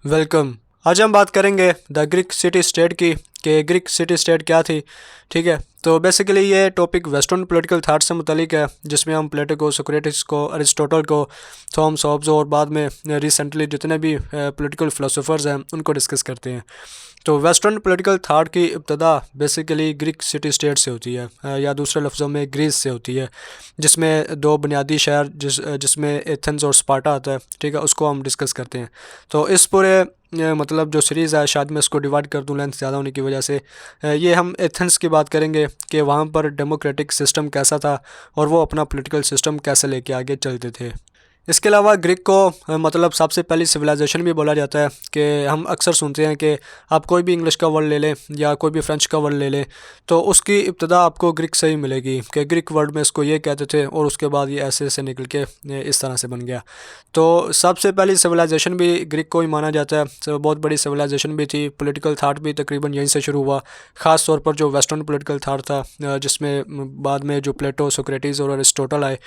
Welcome. आज हम बात करेंगे द ग्रीक सिटी स्टेट की कि ग्रीक सिटी स्टेट क्या थी। ठीक है, तो बेसिकली ये टॉपिक वेस्टर्न पॉलिटिकल थाट से मुतालिक है, जिसमें हम प्लेटो को, सोक्रेटिस को, अरिस्टोटल को, थॉमस हॉब्स और बाद में रिसेंटली जितने भी पॉलिटिकल फ़िलोसोफर्स हैं उनको डिस्कस करते हैं। तो वेस्टर्न पॉलिटिकल थाट की इब्तदा बेसिकली ग्रीक सिटी स्टेट से होती है, या दूसरे लफ्ज़ों में ग्रीस से होती है, जिसमें दो बुनियादी शहर जिसमें एथेंस और स्पार्टा आता है। ठीक है, उसको हम डिस्कस करते हैं। तो इस पूरे मतलब जो सीरीज़ है, शायद मैं इसको डिवाइड कर दूं लेंथ ज़्यादा होने की वजह से। ये हम एथेंस की बात करेंगे कि वहाँ पर डेमोक्रेटिक सिस्टम कैसा था और वो अपना पॉलिटिकल सिस्टम कैसे लेके आगे चलते थे। इसके अलावा ग्रीक को मतलब सबसे पहली सिविलाइजेशन भी बोला जाता है कि हम अक्सर सुनते हैं कि आप कोई भी इंग्लिश का वर्ड ले लें या कोई भी फ्रेंच का वर्ड ले लें तो उसकी इब्तदा आपको ग्रीक से ही मिलेगी कि ग्रीक वर्ड में इसको ये कहते थे और उसके बाद ये ऐसे ऐसे निकल के इस तरह से बन गया। तो सबसे पहली सिविलाइजेशन भी ग्रीक को ही माना जाता है। तो बहुत बड़ी सिविलाइजेशन भी थी, पॉलिटिकल थाट भी तकरीबन यहीं से शुरू हुआ, ख़ास तौर पर जो वेस्टर्न पॉलिटिकल थाट था, जिसमें बाद में जो प्लेटो, सोक्रेटिस और अरिस्टोटल आए।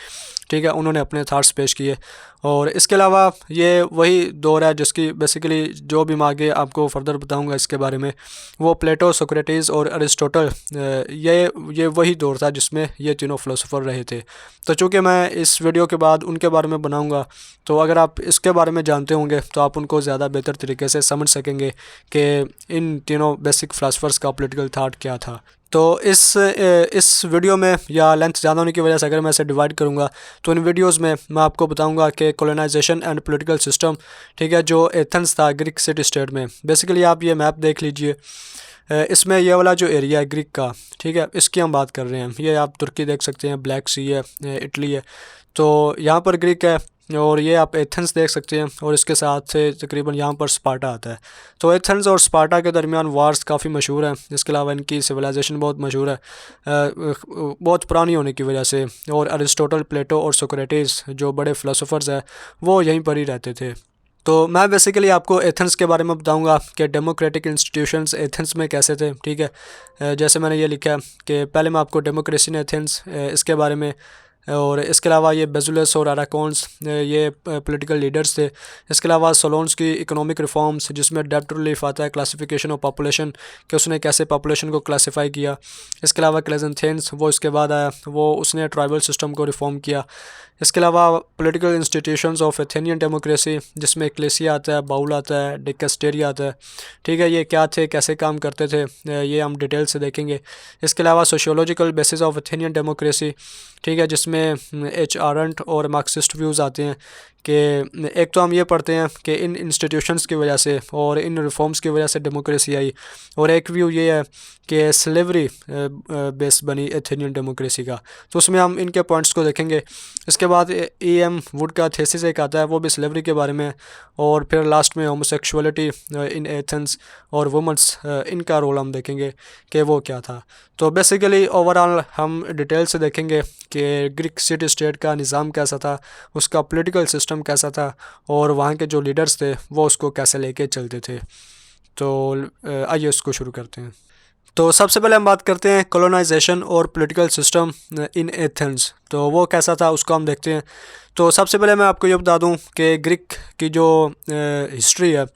ठीक है, उन्होंने अपने थाट्स पेश किए। और इसके अलावा ये वही दौर है जिसकी बेसिकली जो भी मैं आगे आपको फर्दर बताऊंगा इसके बारे में, वो प्लेटो, सोक्रेटिस और अरिस्टोटल, ये वही दौर था जिसमें ये तीनों फ़िलोसोफर रहे थे। तो चूँकि मैं इस वीडियो के बाद उनके बारे में बनाऊंगा, तो अगर आप इसके बारे में जानते होंगे तो आप उनको ज़्यादा बेहतर तरीके से समझ सकेंगे कि इन तीनों बेसिक फ़िलासफ़र्स का पॉलिटिकल थाट क्या था। तो इस वीडियो में या लेंथ ज़्यादा होने की वजह से अगर मैं इसे डिवाइड करूँगा तो इन वीडियोस में मैं आपको बताऊँगा कि कॉलोनाइजेशन एंड पॉलिटिकल सिस्टम, ठीक है, जो एथेंस था ग्रीक सिटी स्टेट में। बेसिकली आप ये मैप देख लीजिए, इसमें ये वाला जो एरिया है ग्रीक का, ठीक है, इसकी हम बात कर रहे हैं। ये आप तुर्की देख सकते हैं, ब्लैक सी है, इटली है, तो यहाँ पर ग्रीक है। और ये आप एथेंस देख सकते हैं और इसके साथ से तकरीबन यहाँ पर स्पार्टा आता है। तो एथेंस और स्पार्टा के दरमियान वार्स काफ़ी मशहूर हैं। इसके अलावा इनकी सिविलाइजेशन बहुत मशहूर है, बहुत पुरानी होने की वजह से। और अरिस्टोटल, प्लेटो और सोक्रेटिस जो बड़े फ़िलासफ़र्स हैं वो यहीं पर ही रहते थे। तो मैं बेसिकली आपको एथेंस के बारे में बताऊंगा कि डेमोक्रेटिक इंस्टीट्यूशंस एथेंस में कैसे थे। ठीक है, जैसे मैंने ये लिखा है कि पहले मैं आपको डेमोक्रेसी इन एथेंस इसके बारे में, और इसके अलावा ये बेजुलस और अराकोन्स ये पॉलिटिकल लीडर्स थे। इसके अलावा सोलोन्स की इकोनॉमिक रिफॉर्म्स, जिसमें डेब्ट रिलीफ आता है, क्लासिफिकेशन ऑफ पॉपुलेशन कि उसने कैसे पॉपुलेशन को क्लासीफाई किया। इसके अलावा क्लेइस्थेनेस वो इसके बाद आया, वो उसने ट्राइबल सिस्टम को रिफॉर्म किया। इसके अलावा political institutions of Athenian democracy, जिसमें एक्लेसिया आता है, बाउल आता है, डिकस्टेरिया आता है। ठीक है, ये क्या थे, कैसे काम करते थे, ये हम डिटेल से देखेंगे। इसके अलावा sociological basis of Athenian democracy, ठीक है, जिसमें एच आरंट और मार्क्सिस्ट व्यूज़ आते हैं कि एक तो हम ये पढ़ते हैं कि इन इंस्टीट्यूशंस की वजह से और इन रिफॉर्म्स की वजह से डेमोक्रेसी आई, और एक व्यू ये है कि स्लेवरी बेस बनी एथेनियन डेमोक्रेसी का। तो उसमें हम इनके पॉइंट्स को देखेंगे। इसके बाद एम वुड का थेसिस एक आता है, वो भी स्लेवरी के बारे में। और फिर लास्ट में होमोसेक्सुअलिटी इन एथेंस और वुमेंस, इनका रोल हम देखेंगे कि वो क्या था। तो बेसिकली ओवरऑल हम डिटेल से देखेंगे कि ग्रीक सिटी स्टेट का निज़ाम कैसा था, उसका पॉलिटिकल सिस्टम कैसा था, और वहाँ के जो लीडर्स थे वो उसको कैसे लेके चलते थे। तो आइए उसको शुरू करते हैं। तो सबसे पहले हम बात करते हैं कॉलोनाइजेशन और पॉलिटिकल सिस्टम इन एथेंस। तो वो कैसा था उसको हम देखते हैं। तो सबसे पहले मैं आपको ये बता दूं कि ग्रीक की जो हिस्ट्री है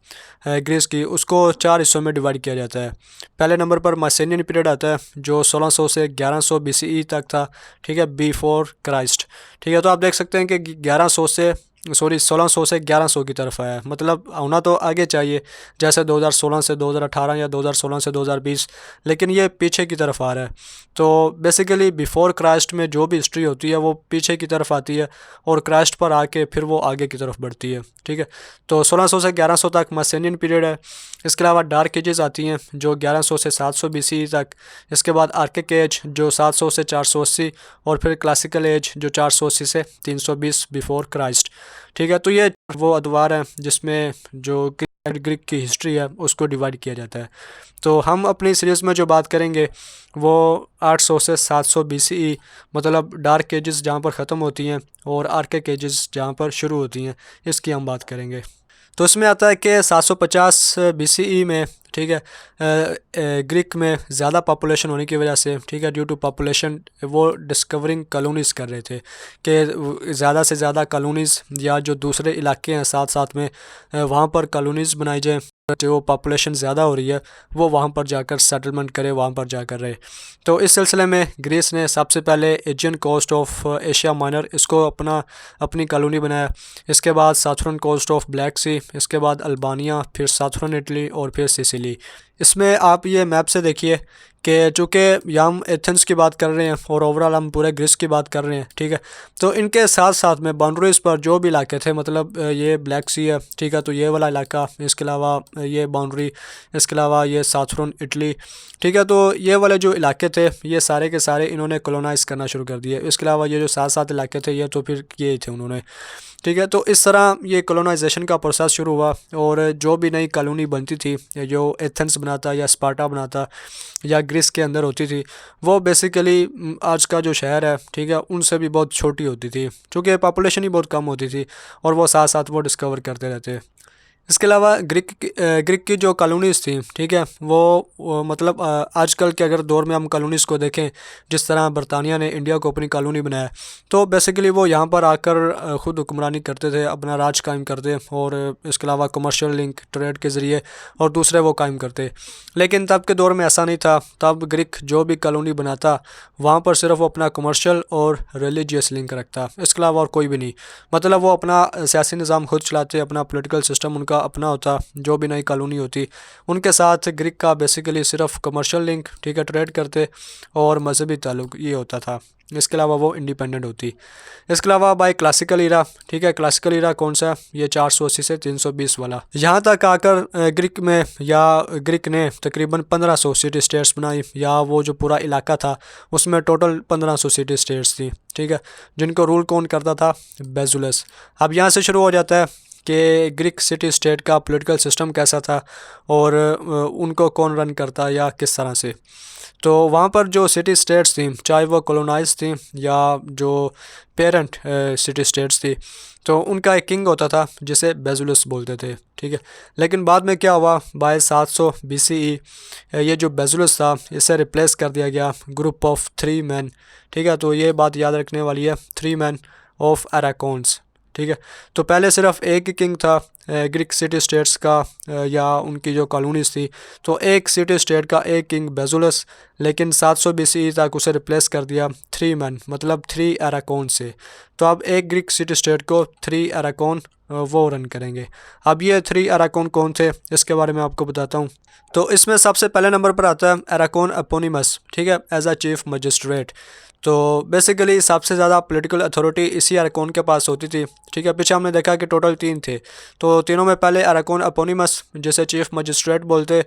ग्रीस की, उसको 4 हिस्सों में डिवाइड किया जाता है। पहले नंबर पर माइसेनियन पीरियड आता है, जो 1600 से 1100 बीसीई तक था। ठीक है, बिफोर क्राइस्ट। ठीक है, तो आप देख सकते हैं कि 1600 से 1100 की तरफ आया है। मतलब होना तो आगे चाहिए, जैसे 2016 से 2018 या 2016 से 2020, लेकिन ये पीछे की तरफ आ रहा है। तो बेसिकली बिफोर क्राइस्ट में जो भी हिस्ट्री होती है वो पीछे की तरफ आती है, और क्राइस्ट पर आके फिर वो आगे की तरफ बढ़ती है। ठीक है, तो 1600 से 1100 तक माइसेनियन पीरियड है। इसके अलावा डार्क एजेस आती हैं जो 1100 से 700 बीसी तक। इसके बाद आर्किक एज जो 700 से 480, और फिर क्लासिकल एज जो 480 से 320 बिफोर क्राइस्ट। ठीक है, तो ये वो अदवार हैं जिसमें जो ग्रीक की हिस्ट्री है उसको डिवाइड किया जाता है। तो हम अपनी सीरीज़ में जो बात करेंगे वो 800 से 700 बीसीई, मतलब डार्क एजेस जहाँ पर ख़त्म होती हैं और आर्किक एजेस जहाँ पर शुरू होती हैं, इसकी हम बात करेंगे। तो इसमें आता है कि 750 BCE में, ठीक है, ग्रीक में ज़्यादा पॉपुलेशन होने की वजह से, ठीक है, ड्यू टू पॉपुलेशन, वो डिस्कवरिंग कॉलोनीज़ कर रहे थे कि ज़्यादा से ज़्यादा कॉलोनीज़ या जो दूसरे इलाके हैं साथ साथ में वहाँ पर कॉलोनीज़ बनाई जाए, जो पॉपुलेशन ज़्यादा हो रही है वो वहाँ पर जाकर सेटलमेंट करे, वहाँ पर जाकर रहे। तो इस सिलसिले में ग्रीस ने सबसे पहले Aegean coast of Asia Minor इसको अपनी कॉलोनी बनाया। इसके बाद southern coast of Black Sea, इसके बाद अल्बानिया, फिर साथरन इटली और फिर सिसिली। इसमें आप ये मैप से देखिए कि चूँकि यहाँ हम एथेंस की बात कर रहे हैं और ओवरऑल हम पूरे ग्रीस की बात कर रहे हैं, ठीक है, तो इनके साथ साथ में बाउंड्रीज़ पर जो भी इलाके थे, मतलब ये ब्लैक सी है, ठीक है, तो ये वाला इलाका, इसके अलावा ये बाउंड्री, इसके अलावा ये साथरन इटली, ठीक है, तो ये वाले जो इलाके थे ये सारे के सारे इन्होंने कॉलोनाइज़ करना शुरू कर दिए। इसके अलावा ये जो सात सात इलाके थे ये तो फिर ये थे उन्होंने, ठीक है। तो इस तरह ये कॉलोनाइजेशन का प्रोसेस शुरू हुआ और जो भी नई कॉलोनी बनती थी, जो एथेंस बनाता या स्पार्टा बनाता या ग्रीस के अंदर होती थी, वो बेसिकली आज का जो शहर है, ठीक है, उनसे भी बहुत छोटी होती थी, क्योंकि पॉपुलेशन ही बहुत कम होती थी और वो साथ साथ वो डिस्कवर करते रहते। इसके अलावा ग्रीक की जो कॉलोनीज़ थी, ठीक है, वो मतलब आजकल के अगर दौर में हम कॉलोनीज़ को देखें, जिस तरह बरतानिया ने इंडिया को अपनी कॉलोनी बनाया, तो बेसिकली वो यहाँ पर आकर ख़ुद हुक्मरानी करते थे, अपना राज कायम करते और इसके अलावा कमर्शियल लिंक ट्रेड के ज़रिए और दूसरे वो कायम करते। लेकिन तब के दौर में ऐसा नहीं था। तब ग्रीक जो भी कॉलोनी बनाता वहाँ पर सिर्फ वो अपना कमर्शियल और रिलीजियस लिंक रखता, इसके अलावा और कोई भी नहीं। मतलब वो अपना सियासी निज़ाम खुद चलाते, अपना पॉलिटिकल सिस्टम उनका अपना होता, जो भी नई कॉलोनी होती उनके साथ ग्रीक का बेसिकली सिर्फ कमर्शियल लिंक, ठीक है, ट्रेड करते और मजहबी ताल्लुक ये होता था। इसके अलावा वो इंडिपेंडेंट होती। इसके अलावा बाय क्लासिकल इरा, ठीक है, क्लासिकल इरा कौन सा, ये 480 से 320 वाला। यहाँ तक आकर ग्रीक में या ग्रीक ने तकरीबन 1500 सिटी स्टेट्स बनाई, या वो जो पूरा इलाका था उसमें टोटल 1500 सिटी स्टेट्स थी, ठीक है, जिनको रूल कौन करता था, बेजुलस। अब यहाँ से शुरू हो जाता है कि ग्रीक सिटी स्टेट का पॉलिटिकल सिस्टम कैसा था और उनको कौन रन करता या किस तरह से। तो वहाँ पर जो सिटी स्टेट्स थी, चाहे वो कॉलोनाइज थी या जो पेरेंट सिटी स्टेट्स थी, तो उनका एक किंग होता था जिसे बेजुलस बोलते थे, ठीक है। लेकिन बाद में क्या हुआ, बाय 700 BCE ये जो बेजुलस था इसे रिप्लेस कर दिया गया ग्रुप ऑफ 3 मैन, ठीक है। तो ये बात याद रखने वाली है, 3 मैन ऑफ अराकोन्स, ठीक है। तो पहले सिर्फ एक ही किंग था ग्रीक सिटी स्टेट्स का या उनकी जो कॉलोनीज थी, तो एक सिटी स्टेट का एक किंग बेजुलस, लेकिन 700 BCE तक उसे रिप्लेस कर दिया 3 मैन, मतलब 3 अराकोन से। तो अब एक ग्रीक सिटी स्टेट को 3 अराकोन वो रन करेंगे। अब ये 3 अराकोन कौन थे इसके बारे में आपको बताता हूँ। तो इसमें सबसे पहले नंबर पर आता है अराकोन एपोनिमस, ठीक है, एज अ चीफ मजिस्ट्रेट। तो बेसिकली सबसे ज़्यादा पॉलिटिकल अथॉरिटी इसी अराकोन के पास होती थी, ठीक है। पीछे हमने देखा कि टोटल 3 थे, तो तीनों में पहले अराकोन एपोनिमस जिसे चीफ मजिस्ट्रेट बोलते,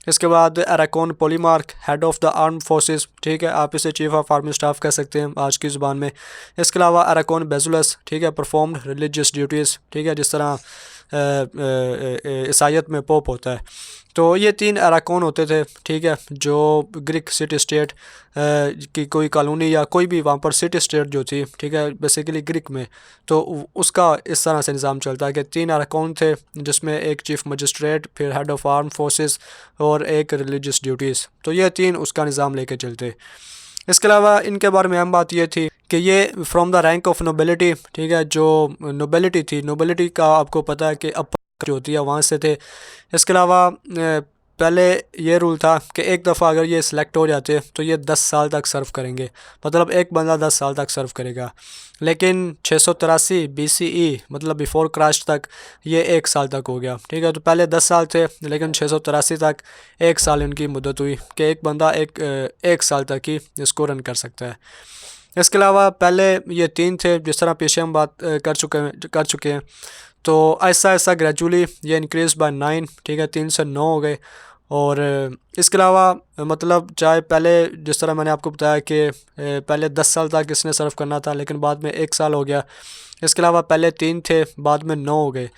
इसके बाद archon polemarch head of the arm forces, ठीक है, आप इसे चीफ ऑफ आर्मी स्टाफ कह सकते हैं आज की ज़ुबान में। इसके अलावा अराकोन बेजुलस, ठीक है, परफॉर्म्ड रिलीजियस ड्यूटीज़, ठीक है, जिस तरह ईसाईयत में पोप होता है। तो ये 3 अराकोन होते थे, ठीक है, जो ग्रीक सिटी स्टेट की कोई कॉलोनी या कोई भी वहाँ पर सिटी स्टेट जो थी, ठीक है, बेसिकली ग्रीक में, तो उसका इस तरह से निज़ाम चलता है कि 3 अराकोन थे जिसमें एक चीफ मजिस्ट्रेट, फिर हेड ऑफ आर्म फोर्सेस और एक रिलीजियस ड्यूटीज़। तो ये 3 उसका निज़ाम लेके चलते। इसके अलावा इनके बारे में अहम बात ये थी कि ये from the rank of nobility, ठीक है, जो नोबिलिटी थी, नोबिलिटी का आपको पता है कि अपर जो होती है वहाँ से थे। इसके अलावा पहले ये रूल था कि एक दफ़ा अगर ये सिलेक्ट हो जाते तो ये 10 साल तक सर्व करेंगे, मतलब एक बंदा 10 साल तक सर्व करेगा। लेकिन 683 BCE मतलब बिफोर क्राइस्ट तक ये 1 साल तक हो गया, ठीक है। तो पहले 10 साल थे, लेकिन 683 तक 1 साल इनकी मुद्दत हुई कि एक बंदा एक साल तक ही इसको रन कर सकता है। इसके अलावा पहले ये 3 थे, जिस तरह पीछे हम बात कर चुके हैं। तो ऐसा ऐसा ग्रेजुअली ये इंक्रीज़ बाय 9, ठीक है, 3 से 9 हो गए। और इसके अलावा मतलब चाहे पहले जिस तरह मैंने आपको बताया कि पहले 10 साल तक इसने सर्व करना था, लेकिन बाद में 1 साल हो गया। इसके अलावा पहले 3 थे, बाद में 9 हो गए।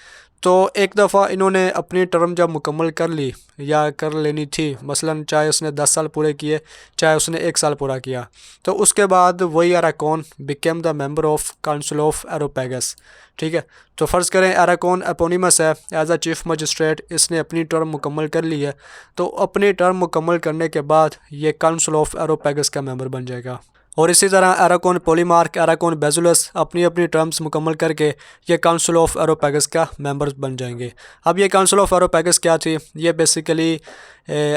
तो एक दफ़ा इन्होंने अपनी टर्म जब मुकम्मल कर ली या कर लेनी थी, मसलन चाहे उसने 10 साल पूरे किए, चाहे उसने 1 साल पूरा किया, तो उसके बाद वही archon became the member of council of Areopagus. ठीक है, तो फ़र्ज़ करें अराकॉन एपोनिमस है एज अ चीफ मजिस्ट्रेट, इसने अपनी टर्म मुकम्मल कर ली है, तो अपनी टर्म मुकम्मल करने के बाद ये काउंसिल ऑफ एरोपेगस का मेंबर बन जाएगा। और इसी तरह आराकॉन पॉलीमार्क, आराकॉन बेजुलस अपनी अपनी टर्म्स मुकम्मल करके ये काउंसिल ऑफ एरोपेगस का मेंबर बन जाएंगे। अब ये काउंसिल ऑफ एरोपेगस क्या थी? ये बेसिकली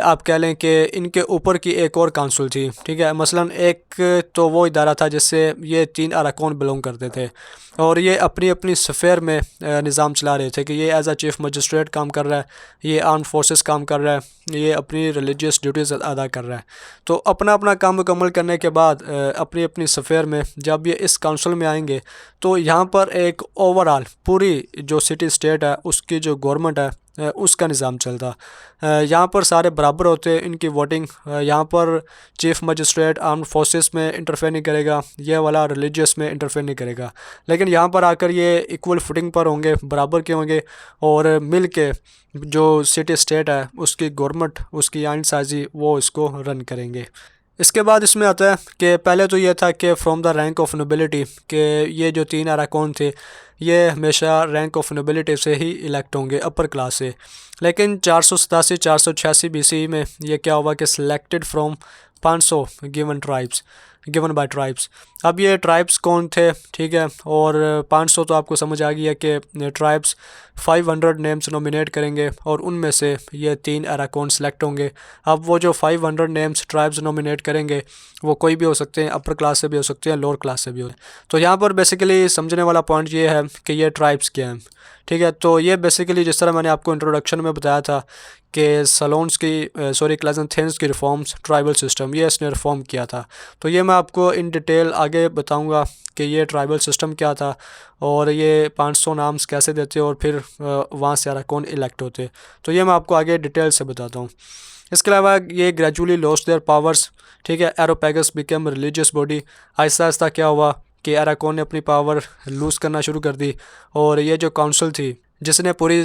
आप कह लें कि इनके ऊपर की एक और काउंसिल थी। ठीक है, मसलन एक तो वो इदारा था जिससे ये 3 अराकॉन बिलोंग करते थे और ये अपनी अपनी सफ़ेयर में निज़ाम चला रहे थे कि ये एज अ चीफ मजिस्ट्रेट काम कर रहा है, ये आर्म फोर्सेस काम कर रहा है, ये अपनी रिलीजियस ड्यूटीज़ अदा कर रहा है। तो अपना अपना काम मुकम्मल करने के बाद अपनी अपनी सफ़ेयर में जब ये इस काउंसिल में आएंगे तो यहाँ पर एक ओवरऑल पूरी जो सिटी स्टेट है उसकी जो गवर्नमेंट है उसका निज़ाम चलता। यहाँ पर सारे बराबर होते हैं, इनकी वोटिंग, यहाँ पर चीफ मजिस्ट्रेट आर्म फोर्सेस में इंटरफेयर नहीं करेगा, ये वाला रिलीजियस में इंटरफेयर नहीं करेगा, लेकिन यहाँ पर आकर ये इक्वल फुटिंग पर होंगे, बराबर के होंगे और मिल के जो सिटी स्टेट है उसकी गवर्नमेंट, उसकी आइन साजी वो इसको रन करेंगे। इसके बाद इसमें आता है कि पहले तो ये था कि from the rank of nobility, कि ये जो 3 अराकॉन थे ये हमेशा रैंक ऑफ नोबिलिटी से ही इलेक्ट होंगे, अपर क्लास से। लेकिन 487-486 BC में ये क्या हुआ कि selected from 500 given by tribes. अब ये ट्राइब्स कौन थे? ठीक है, और 500 तो आपको समझ आ गया कि ट्राइब्स 500 नेम्स नॉमिनेट करेंगे और उनमें से ये 3 अराकॉन सेलेक्ट होंगे। अब वो जो 500 नेम्स ट्राइब्स नॉमिनेट करेंगे वो कोई भी हो सकते हैं, अपर क्लास से भी हो सकते हैं, लोअर क्लास से भी हो। तो यहाँ पर बेसिकली समझने वाला पॉइंट ये है कि ये ट्राइब्स क्या हैं। ठीक है, तो ये बेसिकली जिस तरह मैंने आपको इंट्रोडक्शन में बताया था कि सलोन्स की क्लेइस्थेंस की रिफॉर्म्स, ट्राइबल सिस्टम, ये इसने रिफॉर्म किया था। तो ये मैं आपको इन डिटेल आगे बताऊंगा कि ये ट्राइबल सिस्टम क्या था और ये 500 नाम्स कैसे देते और फिर वहाँ से अराकॉन इलेक्ट होते। तो ये मैं आपको आगे डिटेल से बताता हूँ। इसके अलावा ये ग्रेजुअली लॉस्ट देयर पावर्स। ठीक है, एरोपेगस became religious body. Aahista Aahista क्या हुआ कि अराकॉन ने अपनी पावर लूज़ करना शुरू कर दी और ये जो काउंसिल थी जिसने पूरी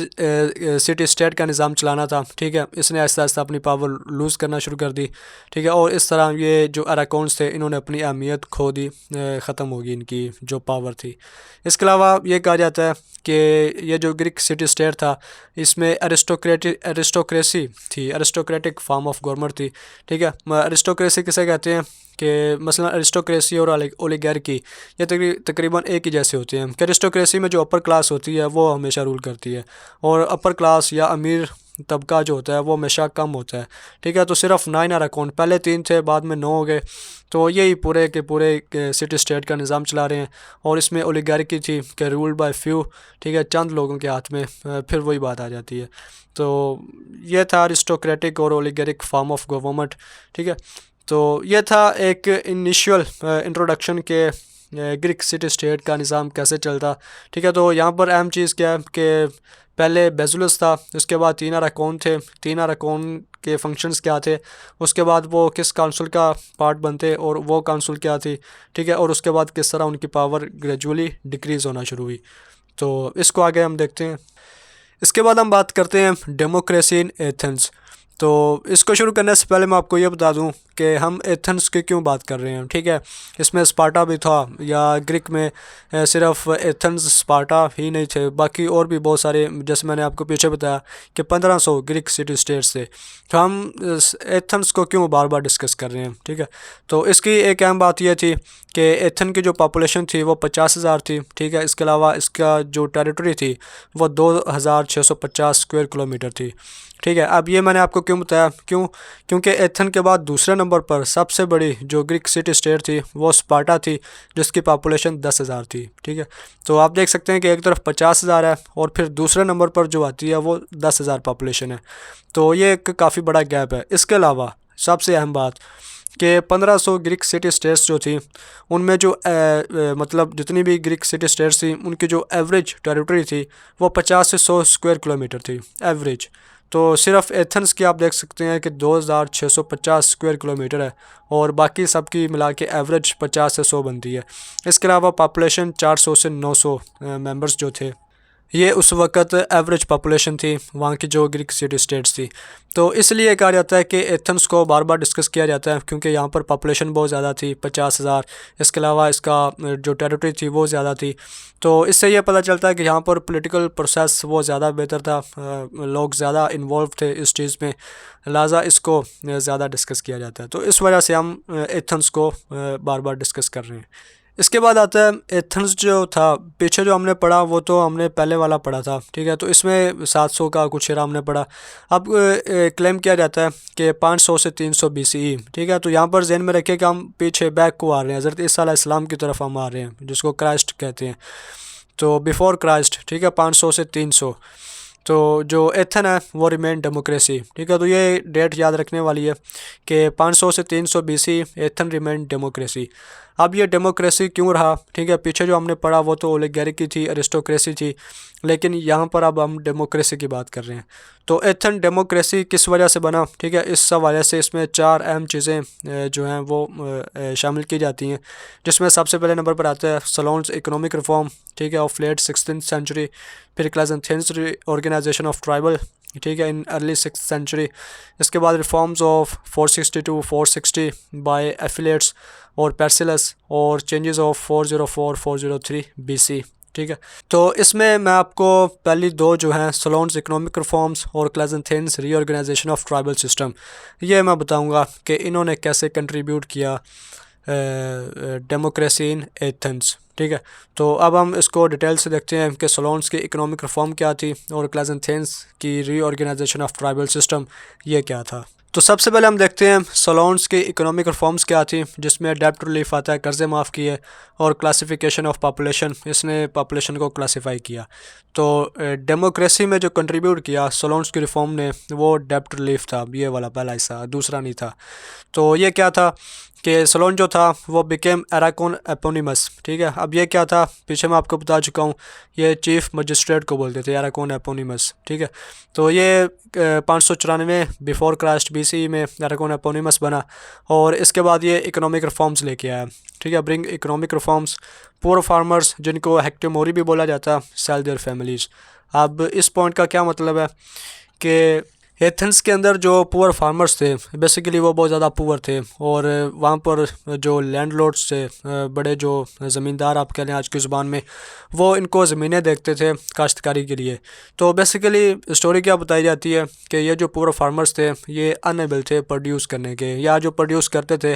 सिटी स्टेट का निज़ाम चलाना था, ठीक है, इसने आहिस्ता आहिस्ता अपनी पावर लूज़ करना शुरू कर दी। ठीक है, और इस तरह ये जो अराकॉन्स थे इन्होंने अपनी अहमियत खो दी, ख़त्म होगी इनकी जो पावर थी। इसके अलावा ये कहा जाता है कि ये जो ग्रीक सिटी स्टेट था इसमें एरिस्टोक्रेसी थी, एरिस्टोक्रेटिक फॉर्म ऑफ गवर्नमेंट थी। ठीक है, एरिस्टोक्रेसी किसे कहते हैं कि मसलन एरिस्टोक्रेसी और ओलिगार्की ये तकरीबन एक ही जैसे होते हैं कि एरिस्टोक्रेसी में जो अपर क्लास होती है वो हमेशा रूल करती है और अपर क्लास या अमीर तबका जो होता है वो हमेशा कम होता है। ठीक है, तो सिर्फ 9 अराकॉन, पहले 3 थे बाद में 9 हो गए, तो यही पूरे के पूरे सिटी स्टेट का निज़ाम चला रहे हैं। और इसमें ओलिगार्की थी कि रूल्ड बाय फ्यू, ठीक है, चंद लोगों के हाथ में, फिर वही बात आ जाती है। तो ये था अरिस्टोक्रेटिक और ओलिगारिक फॉर्म ऑफ गवर्नमेंट। ठीक है, तो ये था एक इनिशियल इंट्रोडक्शन के ग्रीक सिटी स्टेट का निज़ाम कैसे चलता। ठीक है, तो यहाँ पर अहम चीज़ क्या है कि पहले बेजुलस था, उसके बाद 3 अराकॉन थे, 3 अराकॉन के फंक्शंस क्या थे, उसके बाद वो किस काउंसिल का पार्ट बनते और वो काउंसिल क्या थी। ठीक है, और उसके बाद किस तरह उनकी पावर ग्रेजुअली डिक्रीज़ होना शुरू हुई। तो इसको आगे हम देखते हैं। इसके बाद हम बात करते हैं डेमोक्रेसी इन एथेंस। तो इसको शुरू करने से पहले मैं आपको ये बता दूं कि हम एथेंस की क्यों बात कर रहे हैं। ठीक है, इसमें स्पार्टा भी था, या ग्रीक में सिर्फ एथेंस स्पार्टा ही नहीं थे, बाकी और भी बहुत सारे, जैसे मैंने आपको पीछे बताया कि 1500 ग्रीक सिटी स्टेट्स थे। तो हम एथेंस को क्यों बार बार डिस्कस कर रहे हैं। ठीक है, तो इसकी एक अहम बात यह थी कि एथेन की जो पॉपुलेशन थी वो 50,000 थी। ठीक है, इसके अलावा इसका जो टेरिटरी थी वो 2650 स्क्वायर किलोमीटर थी। ठीक है, अब ये मैंने आपको क्यों बताया, क्योंकि एथेन के बाद दूसरे नंबर पर सबसे बड़ी जो ग्रीक सिटी स्टेट थी वो स्पार्टा थी, जिसकी पॉपुलेशन 10,000 थी। ठीक है, तो आप देख सकते हैं कि एक तरफ 50,000 है और फिर दूसरे नंबर पर जो आती है वो 10,000 पॉपुलेशन है, तो ये एक काफ़ी बड़ा गैप है। इसके अलावा सबसे अहम बात कि 1500 ग्रीक सिटी स्टेट्स जो थी उनमें जो मतलब जितनी भी ग्रीक सिटी स्टेट्स थी उनकी जो एवरेज टेरिटरी थी वो 50 से 100 स्क्वायर किलोमीटर थी एवरेज। तो सिर्फ एथेंस की आप देख सकते हैं कि 2650 स्क्वायर किलोमीटर है और बाकी सब की मिला के एवरेज 50 से 100 बनती है। इसके अलावा पॉपुलेशन 400 से 900 मेंबर्स जो थे ये उस वक़्त एवरेज पॉपुलेशन थी वहाँ की जो ग्रीक सिटी स्टेट्स थी। तो इसलिए कहा जाता है कि एथेंस को बार बार डिस्कस किया जाता है क्योंकि यहाँ पर पॉपुलेशन बहुत ज़्यादा थी, 50,000। इसके अलावा इसका जो टेरिटरी थी वो ज़्यादा थी। तो इससे ये पता चलता है कि यहाँ पर पॉलिटिकल प्रोसेस वो ज़्यादा बेहतर था, लोग ज़्यादा इन्वॉल्व थे इस चीज़ में, लिहाजा इसको ज़्यादा डिस्कस किया जाता है। तो इस वजह से हम एथेंस को बार बार डिस्कस कर रहे हैं। इसके बाद आता है एथेंस जो था, पीछे जो हमने पढ़ा वो तो हमने पहले वाला पढ़ा था, ठीक है। तो इसमें 700 का कुछ एरा हमने पढ़ा। अब क्लेम किया जाता है कि 500 से 300 BCE, ठीक है। तो यहाँ पर ज़हन में रखिए कि हम पीछे बैक को आ रहे हैं, हज़रत ईसा अलैहिस्सलाम की तरफ हम आ रहे हैं, जिसको क्राइस्ट कहते हैं। तो बिफोर क्राइस्ट, ठीक है, 500 से 300। तो जो एथन है वो रिमेन डेमोक्रेसी, ठीक है। तो ये डेट याद रखने वाली है कि 500 से 300 BC एथन रिमेन डेमोक्रेसी। अब ये डेमोक्रेसी क्यों रहा, ठीक है। पीछे जो हमने पढ़ा वो तो ओलिगार्की थी, अरिस्टोक्रेसी थी, लेकिन यहाँ पर अब हम डेमोक्रेसी की बात कर रहे हैं। तो एथन डेमोक्रेसी किस वजह से बना, ठीक है। इस हवाले से इसमें 4 अहम चीज़ें जो हैं वो शामिल की जाती हैं, जिसमें सबसे पहले नंबर पर आता है सलोन्स इकोनॉमिक रिफॉर्म, ठीक है, ऑफ लेट 16th सेंचुरी। फिर क्लेइस्थेंस ऑर्गेनाइजेशन ऑफ ट्राइबल, ठीक है, इन अर्ली 6th सेंचुरी। इसके बाद reforms of 460 to 460 by Ephialtes और पेरसिलस, और चेंजेस ऑफ 404-403 BC, ठीक है। तो इसमें मैं आपको पहली दो जो हैं सलोन्स इकोनॉमिक रिफॉर्म्स और क्लेइस्थेंस रीऑर्गेनाइजेशन ऑफ ट्राइबल सिस्टम, ये मैं बताऊंगा कि इन्होंने कैसे कंट्रीब्यूट किया डेमोक्रेसी इन एथेंस, ठीक है। तो अब हम इसको डिटेल से देखते हैं कि सलोन्स की इकोनॉमिक रिफॉर्म क्या थी और क्लेइस्थेंस की रीऑर्गेनाइजेशन ऑफ ट्राइबल सिस्टम ये क्या था। तो सबसे पहले हम देखते हैं सलोन्स की इकोनॉमिक रिफॉर्म्स क्या थी, जिसमें डेब्ट रिलीफ आता है, कर्जे माफ़ किए, और क्लासिफिकेशन ऑफ पॉपुलेशन, इसने पॉपुलेशन को क्लासिफाई किया। तो डेमोक्रेसी में जो कंट्रीब्यूट किया सलोन्स की रिफॉर्म ने वो डेब्ट रिलीफ था, ये वाला पहला हिस्सा, दूसरा नहीं था। तो ये क्या था कि सलोन जो था वो बिकेम आर्कॉन एपोनिमस, ठीक है। अब ये क्या था, पीछे मैं आपको बता चुका हूँ, ये चीफ मजिस्ट्रेट को बोलते थे, आर्कॉन एपोनिमस, ठीक है। तो ये 594 बिफोर क्राइस्ट BC में आर्कॉन एपोनिमस बना, और इसके बाद ये इकोनॉमिक रिफॉर्म्स लेके आया, ठीक है। Bring economic reforms, poor farmers जिनको हेक्टिमोरी भी बोला जाता है, सेल देयर फैमिलीज। अब इस पॉइंट का क्या मतलब है कि एथेंस के अंदर जो पुअर फार्मर्स थे, बेसिकली वो बहुत ज़्यादा पुअर थे, और वहाँ पर जो लैंडलॉर्ड्स थे, बड़े जो ज़मींदार आप कह लें आज की ज़ुबान में, वो इनको ज़मीनें देखते थे काश्तकारी के लिए। तो बेसिकली स्टोरी क्या बताई जाती है कि ये जो पुअर फार्मर्स थे ये अनएबल थे प्रोड्यूस करने के, या जो प्रोड्यूस करते थे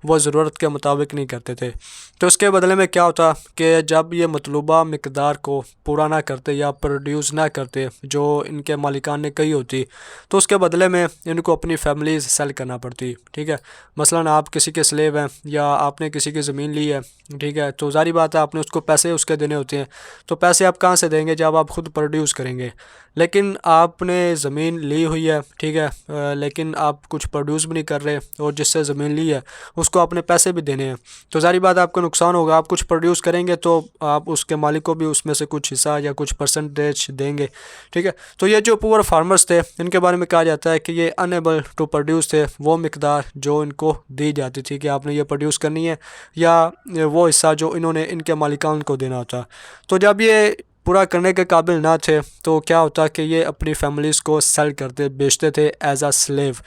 वो ज़रूरत के मुताबिक नहीं करते थे। तो इसके बदले में क्या होता कि जब ये मतलूबा मकदार को पूरा ना करते या प्रोड्यूस ना करते जो इनके मालिकान ने कही होती, तो उसके बदले में इनको अपनी फैमिलीज सेल करना पड़ती, ठीक है। मसलन आप किसी के स्लेव हैं या आपने किसी की ज़मीन ली है, ठीक है, तो जारी बात है आपने उसको पैसे उसके देने होते हैं। तो पैसे आप कहाँ से देंगे जब आप खुद प्रोड्यूस करेंगे, लेकिन आपने ज़मीन ली हुई है, ठीक है, लेकिन आप कुछ प्रोड्यूस भी नहीं कर रहे, और जिससे ज़मीन ली है उसको आपने पैसे भी देने हैं, तो जारी बात आपको नुकसान होगा। आप कुछ प्रोड्यूस करेंगे तो आप उसके मालिक को भी उसमें से कुछ हिस्सा या कुछ परसेंटेज देंगे, ठीक है। तो ये जो पुअर फार्मर्स थे इनके बारे में कहा जाता है कि ये अनएबल टू प्रोड्यूस थे वो मकदार जो इनको दी जाती थी कि आपने ये प्रोड्यूस करनी है, या वो हिस्सा जो इन्होंने इनके मालिकान को देना होता। तो जब ये पूरा करने के काबिल ना थे तो क्या होता कि ये अपनी फैमिलीज़ को सेल करते, बेचते थे एज आ स्लेव।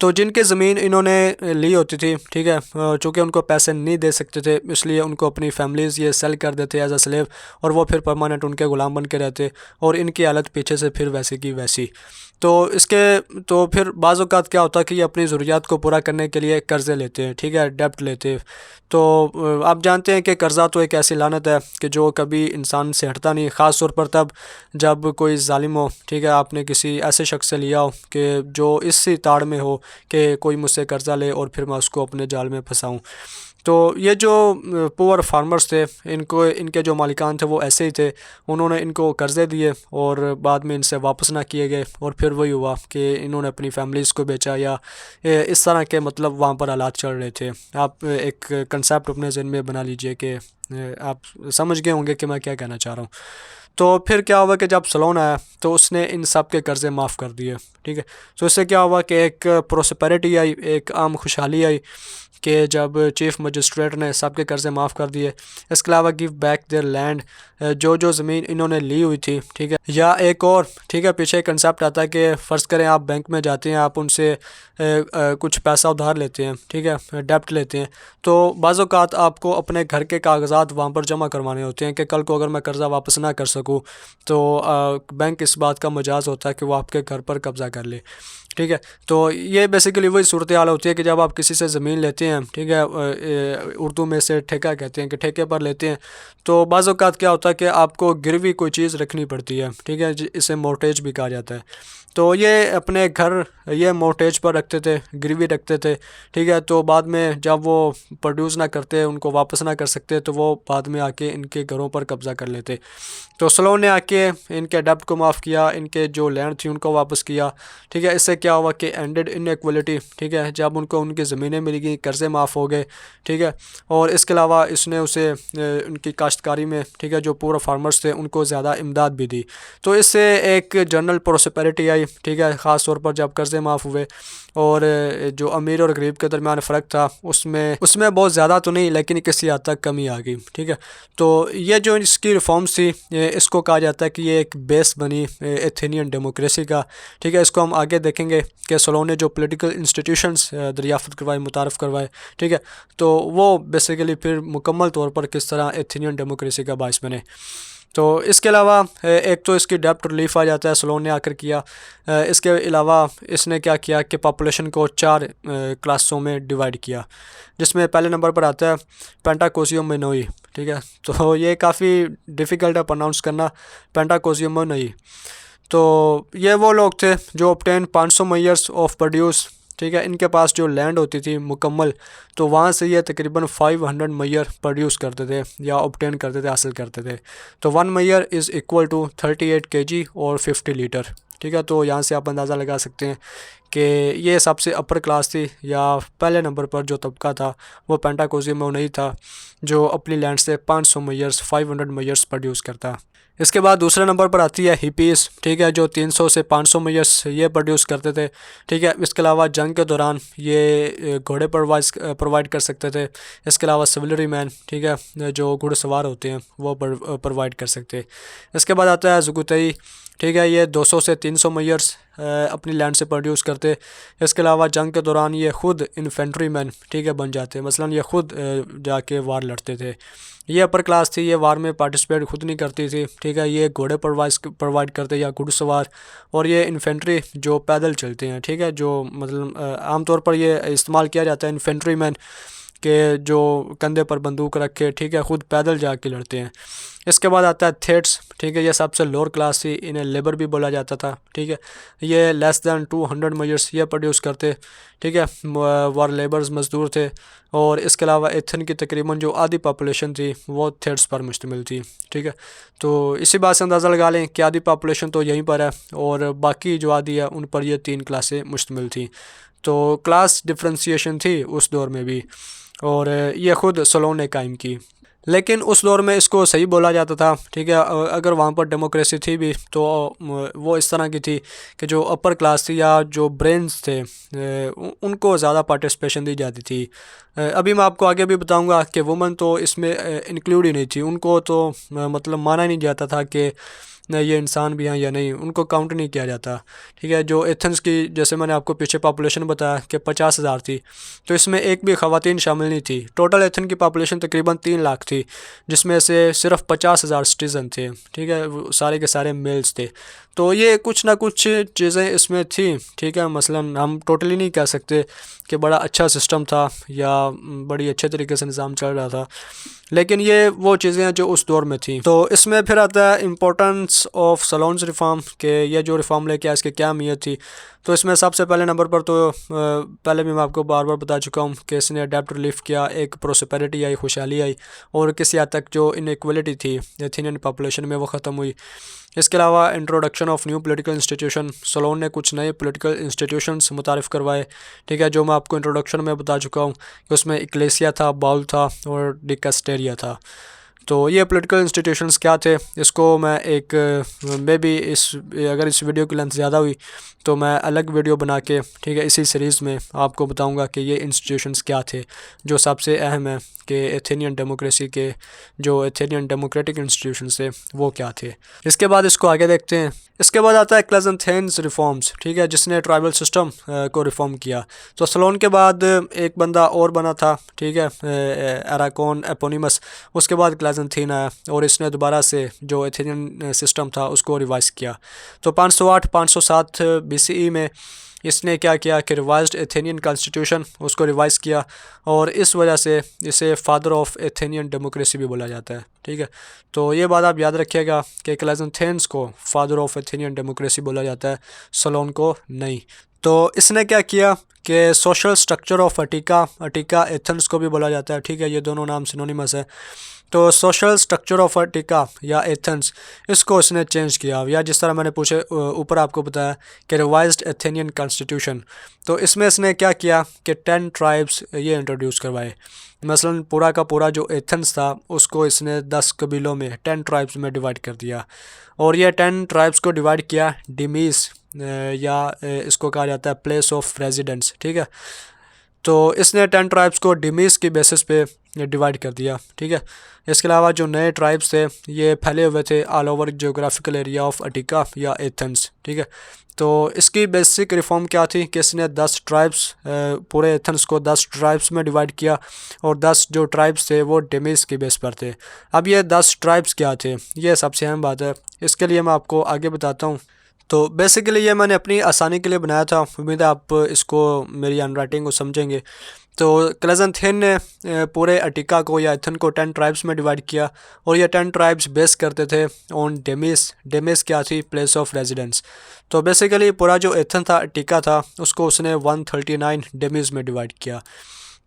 तो जिनकी ज़मीन इन्होंने ली होती थी, ठीक है, चूँकि उनको पैसे नहीं दे सकते थे इसलिए उनको अपनी फैमिलीज़ ये सेल कर देते एज अ स्लेव, और वो फिर परमानेंट उनके ग़ुलाम बन के रहते, और इनकी हालत पीछे से फिर वैसी की वैसी। तो फिर बाज़ औक़ात क्या होता कि ये अपनी ज़रूरियात को पूरा करने के लिए कर्ज़े लेते हैं, ठीक है, डेब्ट लेते हैं। तो आप जानते हैं कि कर्ज़ा तो एक ऐसी लानत है कि जो कभी इंसान से हटता नहीं, ख़ास तौर पर तब जब कोई ज़ालिम हो, ठीक है, आपने किसी ऐसे शख्स से लिया हो कि जो इसी ताड़ में हो कि कोई मुझसे कर्ज़ा ले और फिर मैं उसको अपने जाल में फंसाऊँ। तो ये जो पुअर फार्मर्स थे इनको, इनके जो मालिकान थे वो ऐसे ही थे, उन्होंने इनको कर्ज़े दिए और बाद में इनसे वापस ना किए गए, और फिर वही हुआ कि इन्होंने अपनी फैमिलीज़ को बेचा, या इस तरह के मतलब वहाँ पर हालात चल रहे थे। आप एक कंसेप्ट अपने ज़हन में बना लीजिए कि आप समझ गए होंगे कि मैं क्या कहना चाह रहा हूँ। तो फिर क्या हुआ कि जब सलोन आया तो उसने इन सब के कर्ज़े माफ़ कर दिए, ठीक है। तो इससे क्या हुआ कि एक प्रोस्पेरिटी आई, एक आम खुशहाली आई कि जब चीफ मजिस्ट्रेट ने सबके कर्ज़े माफ़ कर दिए। इसके अलावा गिव बैक देयर लैंड, जो जो ज़मीन इन्होंने ली हुई थी, ठीक है। या एक और, ठीक है, पीछे एक कंसेप्ट आता है कि फ़र्ज़ करें आप बैंक में जाते हैं, आप उनसे कुछ पैसा उधार लेते हैं, ठीक है, डेप्ट लेते हैं, तो बाज़ औक़ात आपको अपने घर के कागज़ात वहाँ पर जमा करवाने होते हैं कि कल को अगर मैं कर्ज़ा वापस ना कर सकूँ तो बैंक इस बात का मजाज होता है कि वो आपके घर पर कब्ज़ा कर ले, ठीक है। तो ये बेसिकली वही सूरत हाल होती है कि जब आप किसी से ज़मीन लेते हैं, ठीक है, उर्दू में से ठेका कहते हैं कि ठेके पर लेते हैं, तो बाज़ औक़ात क्या होता है कि आपको गिरवी कोई चीज़ रखनी पड़ती है, ठीक है, इसे मोर्टेज भी कहा जाता है। तो ये अपने घर ये मोर्टेज पर रखते थे, गिरवी रखते थे, ठीक है। तो बाद में जब वो प्रोड्यूस ना करते, उनको वापस ना कर सकते, तो वो बाद में आके इनके घरों पर कब्ज़ा कर लेते। तो स्लोन ने आके इनके डेब्ट को माफ़ किया, इनके जो लैंड थी उनको वापस किया, ठीक है। इससे क्या हुआ कि एंडेड इनइक्वलिटी, ठीक है, जब उनको उनकी ज़मीनें मिल गई, कर्ज़े माफ़ हो गए, ठीक है। और इसके अलावा इसने उसे उनकी काश्तकारी में, ठीक है, जो पूरा फार्मर्स थे उनको ज़्यादा इमदाद भी दी। तो इससे एक जनरल प्रोस्पेरिटी आई, ठीक है, ख़ास तौर पर जब कर्ज़े माफ़ हुए और जो अमीर और गरीब के दरमियान फ़र्क था उसमें बहुत ज़्यादा तो नहीं लेकिन किसी हद तक कमी आ गई, ठीक है। तो ये जो इसकी रिफॉर्म्स थी, इसको कहा जाता है कि ये एक बेस बनी एथेनियन डेमोक्रेसी का, ठीक है। इसको हम आगे देखेंगे कि सोलोन ने जो पॉलिटिकल इंस्टीट्यूशंस दरियाफ्त करवाए, मुतारफ़ करवाए, ठीक है, तो वो बेसिकली फिर मुकम्मल तौर पर किस तरह एथेनियन डेमोक्रेसी का बायस बने। तो इसके अलावा एक तो इसकी डेप्ट रिलीफ आ जाता है, सोलोन ने आकर किया। इसके अलावा इसने क्या किया कि पॉपुलेशन को 4 क्लासों में डिवाइड किया, जिसमें पहले नंबर पर आता है पेंटाकोसियोमेनोई, ठीक है। तो ये काफ़ी डिफ़िकल्ट है प्रोनाउंस करना, पेंटाकोसियोमेनोई। तो ये वो लोग थे जो ऑब्टेन 500 ईयर्स ऑफ प्रोड्यूस, ठीक है। इनके पास जो लैंड होती थी मुकम्मल, तो वहाँ से ये तकरीबन 500 मैयर प्रोड्यूस करते थे या ऑब्टेन करते थे, हासिल करते थे। तो 1 Maihar is equal to 38 kg और 50 लीटर, ठीक है। तो यहाँ से आप अंदाज़ा लगा सकते हैं कि ये सबसे अपर क्लास थी, या पहले नंबर पर जो तबका था वो पेंटाकोसियोमेनोई था, जो अपनी लैंड से 500 मैयर्स 500 मैयर्स प्रोड्यूस करता। इसके बाद दूसरे नंबर पर आती है हिपीज़, ठीक है, जो 300 से 500 मैयर्स ये प्रोड्यूस करते थे, ठीक है। इसके अलावा जंग के दौरान ये घोड़े प्रोवाइड कर सकते थे। इसके अलावा सिविलरी मैन, ठीक है, जो घुड़सवार होते हैं वो प्रोवाइड कर सकते। इसके बाद आता है ज़ुगुतई, ठीक है, ये 200 से 300 मैयर्स अपनी लैंड से प्रोड्यूस करते। इसके अलावा जंग के दौरान ये ख़ुद इन्फेंट्री मैन, ठीक है, बन जाते। मसलन ये ख़ुद जाके वार लड़ते थे। ये अपर क्लास थी, ये वार में पार्टिसिपेट खुद नहीं करती थी, ठीक है। ये घोड़े प्रोवाइड करते या घुड़सवार, और ये इन्फेंट्री जो पैदल चलते हैं, ठीक है, जो मतलब आमतौर पर ये इस्तेमाल किया जाता है इन्फेंट्री मैन के जो कंधे पर बंदूक रखे, ठीक है, ख़ुद पैदल जाके लड़ते हैं। इसके बाद आता है थेट्स, ठीक है, ये सबसे लोअर क्लास थी, इन्हें लेबर भी बोला जाता था, ठीक है। ये लेस दैन 200 मैयर्स ये प्रोड्यूस करते, ठीक है, वार लेबर्स मज़दूर थे। और इसके अलावा एथन की तकरीबन जो आधी पॉपुलेशन थी वो थेट्स पर मुश्तमिल थी, ठीक है। तो इसी बात से अंदाज़ा लगा लें कि आधी पॉपुलेशन तो यहीं पर है और बाकी जो आधी है उन पर ये 3 क्लासें मुश्तमिल थी। तो क्लास डिफ्रेंसीशन थी उस दौर में भी, और ये ख़ुद सोलोन ने कायम की। लेकिन उस दौर में इसको सही बोला जाता था, ठीक है। अगर वहाँ पर डेमोक्रेसी थी भी तो वो इस तरह की थी कि जो अपर क्लास थी या जो ब्रेन्स थे उनको ज़्यादा पार्टिसिपेशन दी जाती थी। अभी मैं आपको आगे भी बताऊंगा कि वुमेन तो इसमें इंक्लूड ही नहीं थी, उनको तो मतलब माना नहीं जाता था कि ये इंसान भी हैं या नहीं, उनको काउंट नहीं किया जाता, ठीक है। जो एथेंस की, जैसे मैंने आपको पीछे पॉपुलेशन बताया कि 50,000 थी, तो इसमें एक भी ख़वातीन शामिल नहीं थी। टोटल एथेन की पॉपुलेशन तकरीबन 3 लाख थी, जिसमें से सिर्फ 50,000 सिटीज़न थे, ठीक है, वो सारे के सारे मेल्स थे। तो ये कुछ ना कुछ चीज़ें इसमें थी, ठीक है। मसलन हम टोटली नहीं कह सकते कि बड़ा अच्छा सिस्टम था या बड़ी अच्छे तरीके से निज़ाम चल रहा था, लेकिन ये वो चीज़ें हैं जो उस दौर में थी। तो इसमें फिर आता है इम्पोर्टेंस ऑफ सोलोन्स रिफॉर्म, के ये जो रिफॉर्म लेके आया इसकी क्या अहमियत थी। तो इसमें सबसे पहले नंबर पर तो पहले भी मैं आपको बार बार बता चुका हूँ कि इसने डेब्ट रिलीफ किया, एक प्रोस्पेरिटी आई, खुशहाली आई, और किसी हद तक जो इनइक्वलिटी थी एथेनियन पॉपुलेशन में वो ख़त्म हुई। इसके अलावा introduction of new political institution, Solon ने कुछ नए पॉलिटिकल इंस्टीट्यूशंस मुतारिफ़ करवाए, ठीक है, जो मैं आपको इंट्रोडक्शन में बता चुका हूँ कि उसमें इक्लेसिया था, बाउल था और डिकास्टेरिया था। तो ये पॉलिटिकल इंस्टीट्यूशंस क्या थे, इसको मैं एक मे बी अगर इस वीडियो की लेंथ ज़्यादा हुई तो मैं अलग वीडियो बना के, ठीक है, इसी सीरीज़ में आपको बताऊंगा कि ये इंस्टीट्यूशंस क्या थे जो सबसे अहम है, कि एथेनियन डेमोक्रेसी के जो एथेनियन डेमोक्रेटिक इंस्टीट्यूशंस थे वो क्या थे। इसके बाद इसको आगे देखते हैं। इसके बाद आता है क्लेइस्थेनेस रिफॉर्म्स, ठीक है, जिसने ट्राइबल सिस्टम को रिफॉर्म किया। तो सोलोन के बाद एक बंदा और बना था, ठीक है, आर्चन एपोनिमस। उसके बाद क्लेइस्थेन आया और इसने दोबारा से जो एथेनियन सिस्टम था उसको रिवाइज किया। तो 508-507 BCE में इसने क्या किया कि रिवाइज्ड एथेनियन कॉन्स्टिट्यूशन उसको रिवाइज किया, और इस वजह से इसे फादर ऑफ एथेनियन डेमोक्रेसी भी बोला जाता है, ठीक है। तो ये बात आप याद रखिएगा कि क्लेइस्थेनेस को फादर ऑफ एथेनियन डेमोक्रेसी बोला जाता है, सोलोन को नहीं। तो इसने क्या किया कि सोशल स्ट्रक्चर ऑफ अटिका एथेंस को भी बोला जाता है, ठीक है, ये दोनों नाम सिनोनिमस है। तो सोशल स्ट्रक्चर ऑफ अटिका या एथेंस, इसको इसने चेंज किया, या जिस तरह मैंने पूछे ऊपर आपको बताया कि रिवाइज्ड एथेनियन कॉन्स्टिट्यूशन। तो इसमें इसने क्या किया कि 10 ट्राइब्स ये इंट्रोड्यूस करवाए। मसलन पूरा का पूरा जो एथेंस था उसको इसने 10 कबीलों में 10 ट्राइब्स में डिवाइड कर दिया, और ये 10 ट्राइब्स को डिवाइड किया डिमीज या इसको कहा जाता है प्लेस ऑफ रेजिडेंस, ठीक है। तो इसने 10 ट्राइब्स को डिमीज की बेसिस पे डिवाइड कर दिया, ठीक है। इसके अलावा जो नए ट्राइब्स थे ये फैले हुए थे all over geographical area of Attica या एथेंस, ठीक है। तो इसकी बेसिक रिफॉर्म क्या थी कि इसने 10 ट्राइब्स पूरे एथेंस को 10 ट्राइब्स में डिवाइड किया, और 10 जो ट्राइब्स थे वो डेमिस की बेस पर थे। अब ये 10 ट्राइब्स क्या थे, ये सबसे अहम बात है, इसके लिए मैं आपको आगे बताता हूँ। तो बेसिकली ये मैंने अपनी आसानी के लिए बनाया था, उम्मीद है आप इसको मेरी हैंडराइटिंग को समझेंगे। तो क्लेइस्थेन ने पूरे अटिका को या एथेन को 10 ट्राइब्स में डिवाइड किया, और ये 10 ट्राइब्स बेस करते थे ऑन डेमिस क्या थी, प्लेस ऑफ रेजिडेंस। तो बेसिकली पूरा जो एथेन था, अटिका था, उसको उसने 139 डेमिस में डिवाइड किया।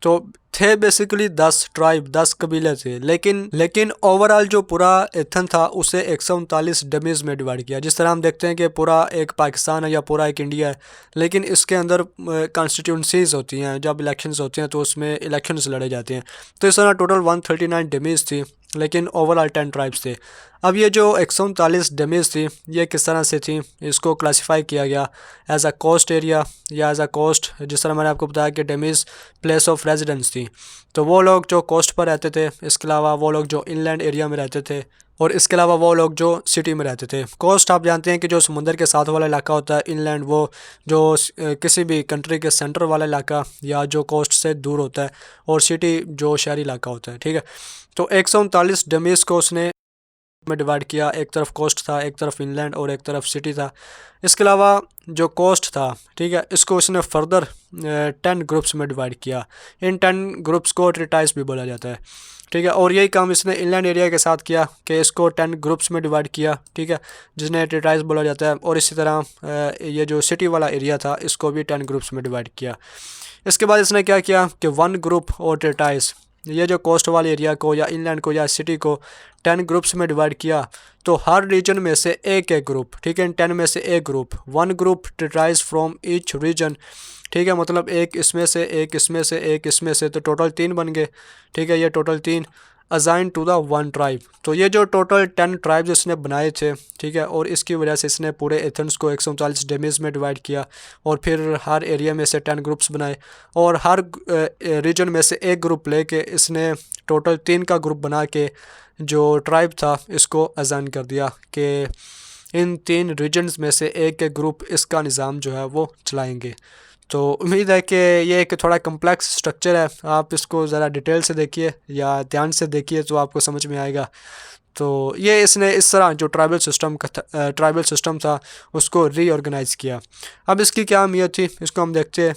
तो थे बेसिकली 10 ट्राइब, 10 कबीले थे, लेकिन ओवरऑल जो पूरा एथन था उसे 139 डेमिज में डिवाइड किया। जिस तरह हम देखते हैं कि पूरा एक पाकिस्तान है या पूरा एक इंडिया है, लेकिन इसके अंदर कॉन्स्टिट्यूंसीज होती हैं, जब इलेक्शंस होते हैं तो उसमें इलेक्शंस लड़े जाते हैं। तो इस तरह टोटल 139 डेमिज थी, लेकिन ओवरऑल 10 ट्राइब्स थे। अब ये जो 139 डेमिज थी ये किस तरह से थी, इसको क्लासिफाई किया गया एज अ कोस्ट एरिया या एज अ कोस्ट। जिस तरह मैंने आपको बताया कि डेमिज प्लेस ऑफ रेजिडेंस थी, तो वो लोग जो कोस्ट पर रहते थे, इसके अलावा वो लोग जो इनलैंड एरिया में रहते थे, और इसके अलावा वो लोग जो सिटी में रहते थे। कोस्ट आप जानते हैं कि जो समुंदर के साथ वाला इलाका होता है, इनलैंड वो जो किसी भी कंट्री के सेंटर वाला इलाका या जो कोस्ट से दूर होता है, और सिटी जो शहरी इलाका होता है, ठीक है। तो 139 डेमिज को उसने में डिवाइड किया, एक तरफ कोस्ट था, एक तरफ इनलैंड और एक तरफ सिटी था। इसके अलावा जो कोस्ट था, ठीक है, इसको उसने फर्दर 10 ग्रुप्स में डिवाइड किया। इन 10 ग्रुप्स को ट्रीटाइज भी बोला जाता है, ठीक है। और यही काम इसने इनलैंड एरिया के साथ किया कि इसको 10 ग्रुप्स में डिवाइड किया, ठीक है, जिन्हें ट्रीटाइज बोला जाता है। और इसी तरह ये जो सिटी वाला एरिया था इसको भी 10 ग्रुप्स में डिवाइड किया। इसके बाद इसने क्या किया कि 1 ग्रुप और ट्रीटाइज, ये जो कोस्ट वाले एरिया को या इनलैंड को या सिटी को 10 ग्रुप्स में डिवाइड किया, तो हर रीजन में से एक ग्रुप, ठीक है, 10 में से एक group, 1 group treatise from each reason, ठीक है, मतलब एक इसमें से, एक इसमें से, एक इसमें से, तो टोटल 3 बन गए, ठीक है, ये total 3 assign to the 1 tribe. तो ये जो टोटल 10 ट्राइब्स इसने बनाए थे, ठीक है, और इसकी वजह से इसने पूरे एथेंस को 139 डेमिज में डिवाइड किया, और फिर हर एरिया में से 10 ग्रुप्स बनाए, और हर रीजन में से एक ग्रुप लेके इसने टोटल 3 का ग्रुप बना के जो ट्राइब था इसको असाइन कर दिया कि इन 3 रीजन्स में से एक ग्रुप इसका निज़ाम जो है वो चलाएंगे। तो उम्मीद है कि ये एक थोड़ा कम्प्लेक्स स्ट्रक्चर है, आप इसको ज़रा डिटेल से देखिए या ध्यान से देखिए तो आपको समझ में आएगा। तो ये इसने इस तरह जो ट्राइबल सिस्टम था उसको रीऑर्गेनाइज़ किया। अब इसकी क्या अहमियत थी, इसको हम देखते हैं।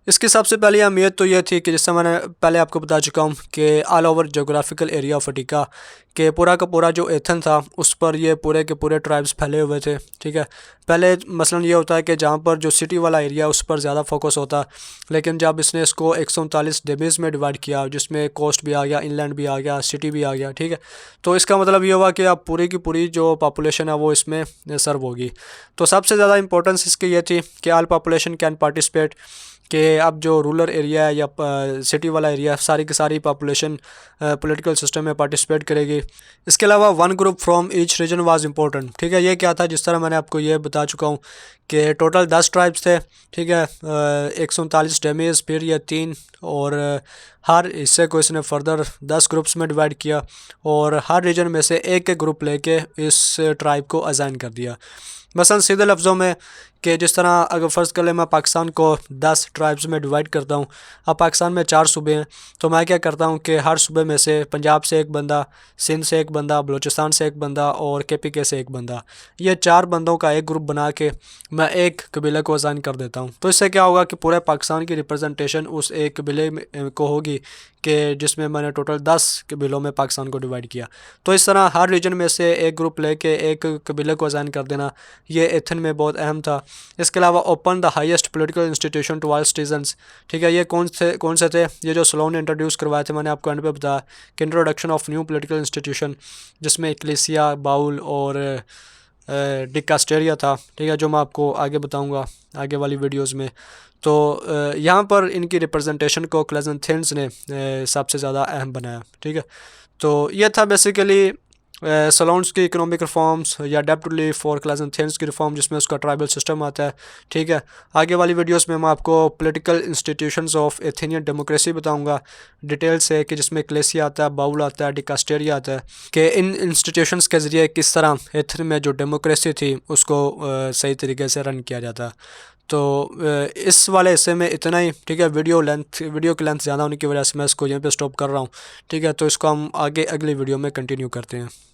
इसकी सबसे पहली अहमियत तो ये थी कि जैसे मैंने पहले आपको बता चुका हूँ कि all over geographical area of Attica के पूरा का पूरा जो एथन था उस पर ये पूरे के पूरे ट्राइब्स फैले हुए थे, ठीक है। पहले मसलन ये होता है कि जहाँ पर जो सिटी वाला एरिया उस पर ज़्यादा फोकस होता, लेकिन जब इसने इसको 139 डेमिज में डिवाइड किया, जिसमें कोस्ट भी आ गया, इनलैंड भी आ गया, सिटी भी आ गया, ठीक है, तो इसका मतलब ये हुआ कि अब पूरी की पूरी जो पॉपुलेशन है वो इसमें सर्व होगी। तो सबसे ज़्यादा इंपॉर्टेंस इसकी ये थी कि ऑल पॉपुलेशन कैन पार्टिसिपेट, कि अब जो रूरल एरिया है या सिटी वाला एरिया, सारी की सारी पॉपुलेशन पॉलिटिकल सिस्टम में पार्टिसिपेट करेगी, इसके अलावा one group from each reason was important, ठीक है। ये क्या था, जिस तरह मैंने आपको ये बता चुका हूँ कि टोटल 10 ट्राइब्स थे, ठीक है। 139 डेमेज, फिर ये 3, और हर हिस्से को इसने फर्दर 10 ग्रुप्स में डिवाइड किया और हर रीजन में से एक एक ग्रुप लेके इस ट्राइब को असाइन कर दिया। मसलन सीधे लफ्ज़ों में कि जिस तरह अगर फ़र्ज़ कर ले मैं पाकिस्तान को 10 ट्राइब्स में डिवाइड करता हूँ। अब पाकिस्तान में 4 सूबे हैं, तो मैं क्या करता हूँ कि हर सूबे में से पंजाब से एक बंदा, सिंध से एक बंदा, बलूचिस्तान से एक बंदा और KPK से एक बंदा, ये 4 बंदों का एक ग्रुप बना के मैं एक कबीले को असाइन कर देता हूँ। तो इससे क्या होगा कि पूरे पाकिस्तान की रिप्रेजेंटेशन उस एक कबीले को होगी कि जिसमें मैंने टोटल 10 कबीलों में पाकिस्तान को डिवाइड किया। तो इस तरह हर रीजन में से एक ग्रुप लेके एक कबीले को असाइन कर देना, ये एथन में बहुत अहम था। इसके अलावा open the highest political institution to all citizens, ठीक है। ये कौन से थे, ये जो सोलोन ने इंट्रोड्यूस करवाए थे, मैंने आपको एंड पे बताया कि introduction of new political institution, जिसमें इक्लेसिया, बाउल और डिकास्टेरिया था, ठीक है, जो मैं आपको आगे बताऊंगा आगे वाली वीडियोस में। तो यहाँ पर इनकी रिप्रेजेंटेशन को क्लेइस्थेंस ने सबसे ज़्यादा अहम बनाया, ठीक है। तो ये था बेसिकली सोलोन्स की इकोनॉमिक रिफॉर्म्स या डेब्ट रिलीफ फॉर क्लेइस्थेंस की रिफॉर्म, जिसमें उसका ट्राइबल सिस्टम आता है, ठीक है। आगे वाली वीडियोस में मैं आपको political institutions of Athenian democracy बताऊंगा डिटेल से, कि जिसमें क्लेसिया आता है, बाउल आता है, डिकास्टेरिया आता है, कि इन इंस्टीट्यूशंस के ज़रिए किस तरह एथेन में जो डेमोक्रेसी थी उसको सही तरीके से रन किया जाता। तो इस वाले हिस्से में इतना ही, ठीक है। वीडियो की लेंथ ज़्यादा होने की वजह से मैं इसको यहीं पे स्टॉप कर रहा हूँ, ठीक है। तो इसको हम आगे अगली वीडियो में कंटिन्यू करते हैं।